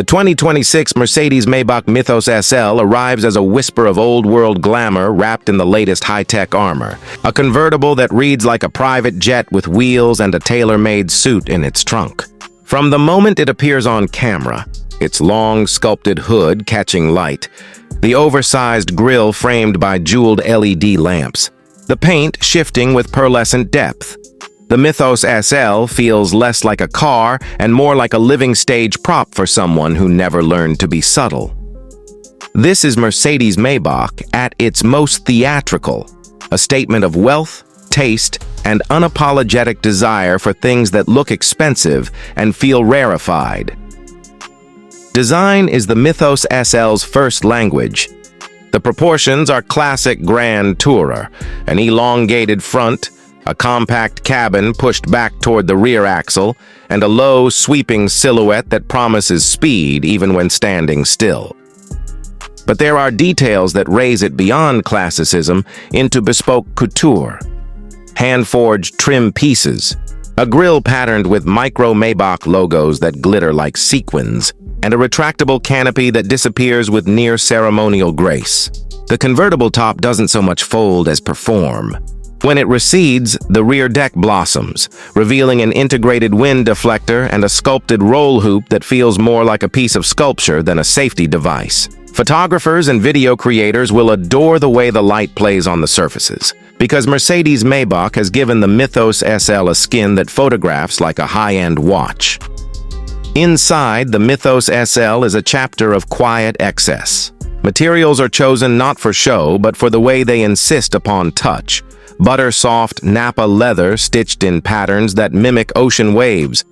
2026 Mercedes-Maybach Mythos SL arrives as a whisper of old-world glamour wrapped in the latest high-tech armor. A convertible that reads like a private jet with wheels and a tailor-made suit in its trunk. From the moment it appears on camera, its long, sculpted hood catching light, the oversized grille framed by jeweled LED lamps, the paint shifting with pearlescent depth, the Mythos SL feels less like a car and more like a living stage prop for someone who never learned to be subtle. This is Mercedes-Maybach at its most theatrical, a statement of wealth, taste, and unapologetic desire for things that look expensive and feel rarefied. Design is the Mythos SL's first language. The proportions are classic Grand Tourer, an elongated front, a compact cabin pushed back toward the rear axle, and a low, sweeping silhouette that promises speed even when standing still. But there are details that raise it beyond classicism into bespoke couture. Hand-forged trim pieces, a grille patterned with micro Maybach logos that glitter like sequins, and a retractable canopy that disappears with near-ceremonial grace. The convertible top doesn't so much fold as perform. When it recedes, the rear deck blossoms, revealing an integrated wind deflector and a sculpted roll hoop that feels more like a piece of sculpture than a safety device. Photographers and video creators will adore the way the light plays on the surfaces, because Mercedes-Maybach has given the Mythos SL a skin that photographs like a high-end watch. Inside, the Mythos SL is a chapter of quiet excess. Materials are chosen not for show, but for the way they insist upon touch. Butter-soft Nappa leather stitched in patterns that mimic ocean waves,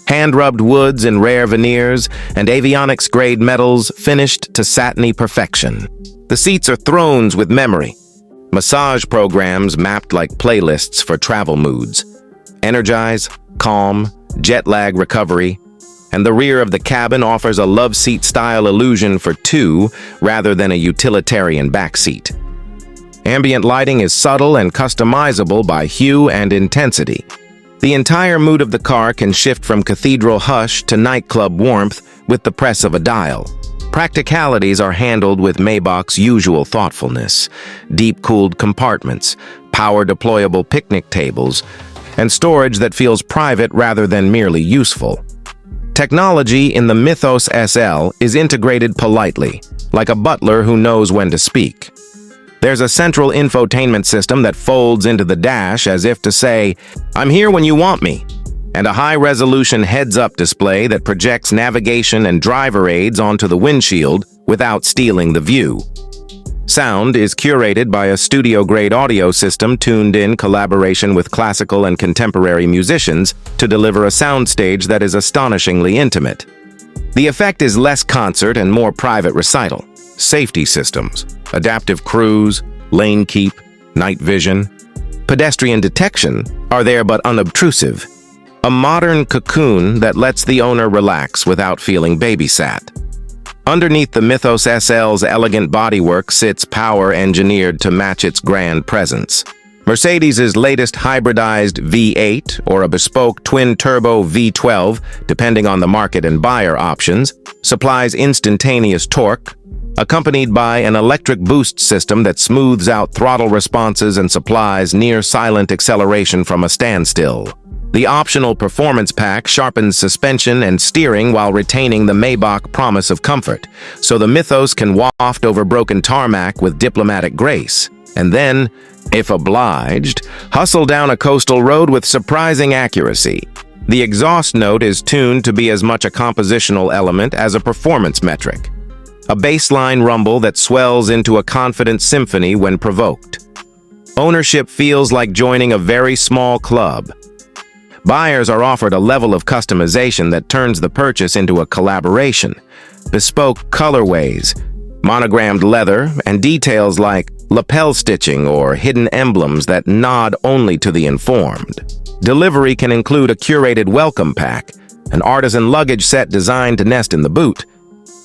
hand-rubbed woods in rare veneers, and avionics-grade metals finished to satiny perfection. The seats are thrones with memory, massage programs mapped like playlists for travel moods. Energize, calm, jet lag recovery, and the rear of the cabin offers a love seat-style illusion for two rather than a utilitarian backseat. Ambient lighting is subtle and customizable by hue and intensity. The entire mood of the car can shift from cathedral hush to nightclub warmth with the press of a dial. Practicalities are handled with Maybach's usual thoughtfulness: deep-cooled compartments, power-deployable picnic tables, and storage that feels private rather than merely useful. Technology in the Mythos SL is integrated politely, like a butler who knows when to speak. There's a central infotainment system that folds into the dash as if to say, "I'm here when you want me," and a high-resolution heads-up display that projects navigation and driver aids onto the windshield without stealing the view. Sound is curated by a studio-grade audio system tuned in collaboration with classical and contemporary musicians to deliver a soundstage that is astonishingly intimate. The effect is less concert and more private recital. Safety systems, adaptive cruise, lane keep, night vision, pedestrian detection are there but unobtrusive. A modern cocoon that lets the owner relax without feeling babysat. Underneath the Mythos SL's elegant bodywork sits power engineered to match its grand presence. Mercedes' latest hybridized V8 or a bespoke twin-turbo V12, depending on the market and buyer options, supplies instantaneous torque, accompanied by an electric boost system that smooths out throttle responses and supplies near-silent acceleration from a standstill. The optional performance pack sharpens suspension and steering while retaining the Maybach promise of comfort, so the Mythos can waft over broken tarmac with diplomatic grace, and then, if obliged, hustle down a coastal road with surprising accuracy. The exhaust note is tuned to be as much a compositional element as a performance metric. A baseline rumble that swells into a confident symphony when provoked. Ownership feels like joining a very small club. Buyers are offered a level of customization that turns the purchase into a collaboration. Bespoke colorways, monogrammed leather, and details like lapel stitching or hidden emblems that nod only to the informed. Delivery can include a curated welcome pack, an artisan luggage set designed to nest in the boot,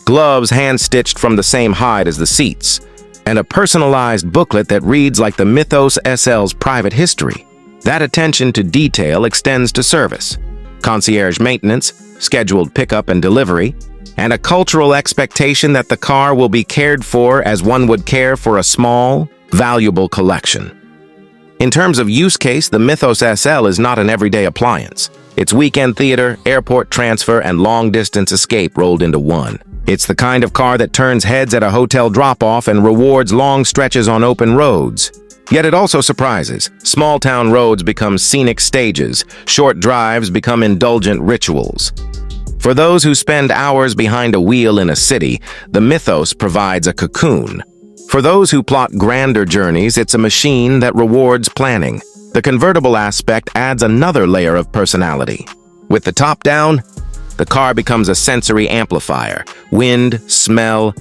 gloves hand-stitched from the same hide as the seats, and a personalized booklet that reads like the Mythos SL's private history. That attention to detail extends to service, concierge maintenance, scheduled pickup and delivery, and a cultural expectation that the car will be cared for as one would care for a small, valuable collection. In terms of use case, the Mythos SL is not an everyday appliance. It's weekend theater, airport transfer, and long-distance escape rolled into one. It's the kind of car that turns heads at a hotel drop-off and rewards long stretches on open roads. Yet it also surprises. Small-town roads become scenic stages. Short drives become indulgent rituals. For those who spend hours behind a wheel in a city, the Mythos provides a cocoon. For those who plot grander journeys, it's a machine that rewards planning. The convertible aspect adds another layer of personality. With the top down, the car becomes a sensory amplifier. Wind, smell,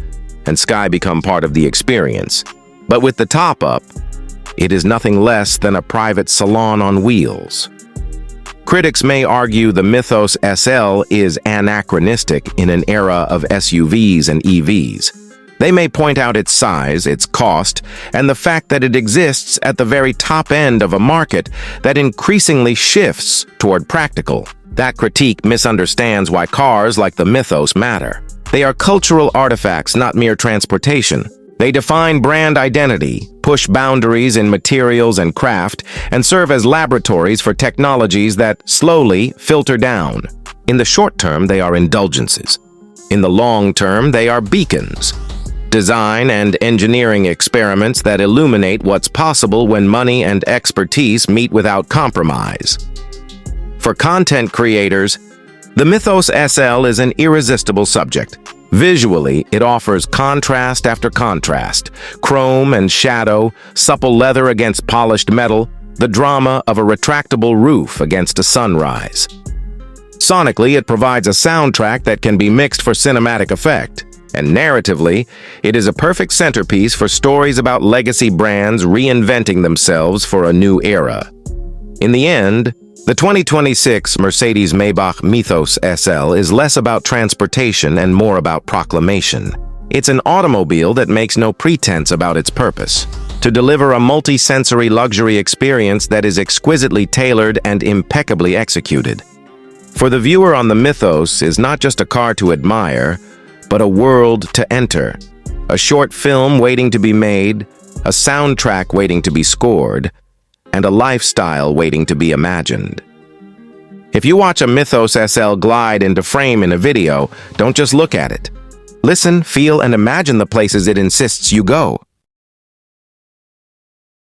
and sky become part of the experience. But with the top up, it is nothing less than a private salon on wheels. Critics may argue the Mythos SL is anachronistic in an era of SUVs and EVs. They may point out its size, its cost, and the fact that it exists at the very top end of a market that increasingly shifts toward practical. That critique misunderstands why cars like the Mythos matter. They are cultural artifacts, not mere transportation. They define brand identity, push boundaries in materials and craft, and serve as laboratories for technologies that slowly filter down. In the short term, they are indulgences. In the long term, they are beacons. Design and engineering experiments that illuminate what's possible when money and expertise meet without compromise. For content creators, the Mythos SL is an irresistible subject. Visually, it offers contrast after contrast, chrome and shadow, supple leather against polished metal, the drama of a retractable roof against a sunrise. Sonically, it provides a soundtrack that can be mixed for cinematic effect. And narratively, it is a perfect centerpiece for stories about legacy brands reinventing themselves for a new era. In the end, the 2026 Mercedes-Maybach Mythos SL is less about transportation and more about proclamation. It's an automobile that makes no pretense about its purpose: to deliver a multi-sensory luxury experience that is exquisitely tailored and impeccably executed. For the viewer on the Mythos is not just a car to admire, but a world to enter. A short film waiting to be made, a soundtrack waiting to be scored, and a lifestyle waiting to be imagined. If you watch a Mythos SL glide into frame in a video, don't just look at it. Listen, feel, and imagine the places it insists you go.